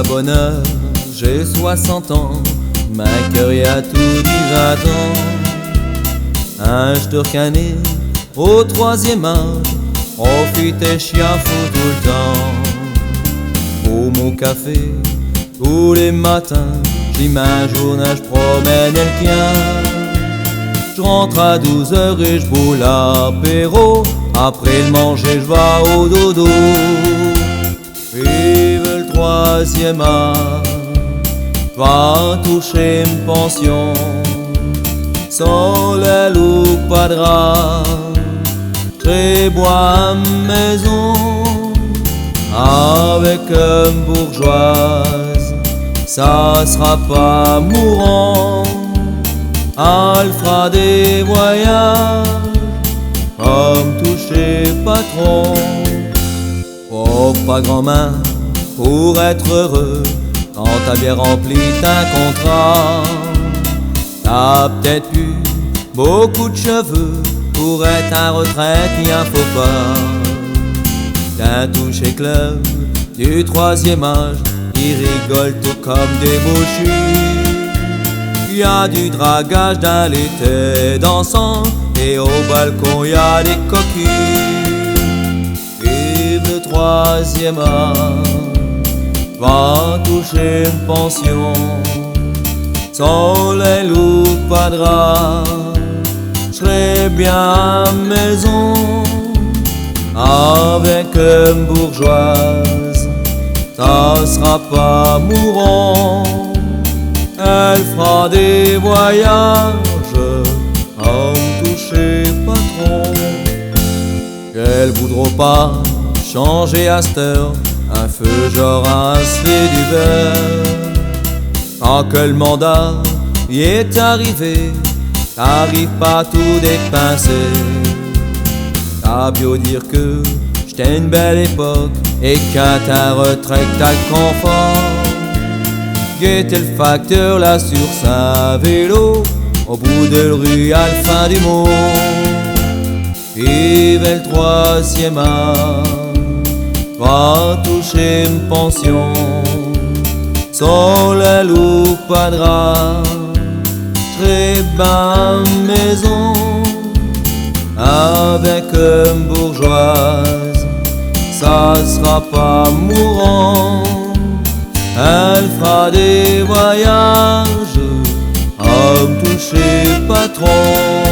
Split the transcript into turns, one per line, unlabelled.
bonne heure, j'ai 60 ans, ma cœur y a tout dit 20 ans. Un turcané au troisième âge, profite et chien fou tout le temps. Pour mon café, tous les matins, j'y ma journée, j'promène quelqu'un. J'rentre à 12h et j'bois l'apéro, après le manger j'vais au dodo. Vive le troisième âge, va toucher une pension, soleil ou pas de drap, très bois maison, avec une bourgeoise, ça sera pas mourant. Elle fera des voyages, comme toucher patron. Oh, pas grand-main pour être heureux, quand t'as bien rempli ta contrat. T'as peut-être eu beaucoup de cheveux, pour être à retraite, il en faut pas. T'as touché club du troisième âge, ils rigolent tout comme des bouchus. Y a du dragage dans l'été dansant, et au balcon y a des cocus. Vive le troisième âge, va toucher une pension, soleil ou pas de drap, j'serai bien à maison, avec une bourgeoise, ça sera pas mourant. Elle fera des voyages, à me toucher patron. Qu'elle voudra pas changer à cette heure, un feu genre un fait du beurre. Quand que le mandat y est arrivé, t'arrives pas tout dépincé. T'as bien dire que j'étais une belle époque, et qu'à ta retraite t'as le confort. Guetter le facteur là sur sa vélo, au bout de la rue à la fin du monde. Vive le troisième âge, va toucher une pension, soleil ou pas de drap, très bien maison, avec une bourgeoise, ça sera pas mourant. Elle fera des voyages, à me toucher patron.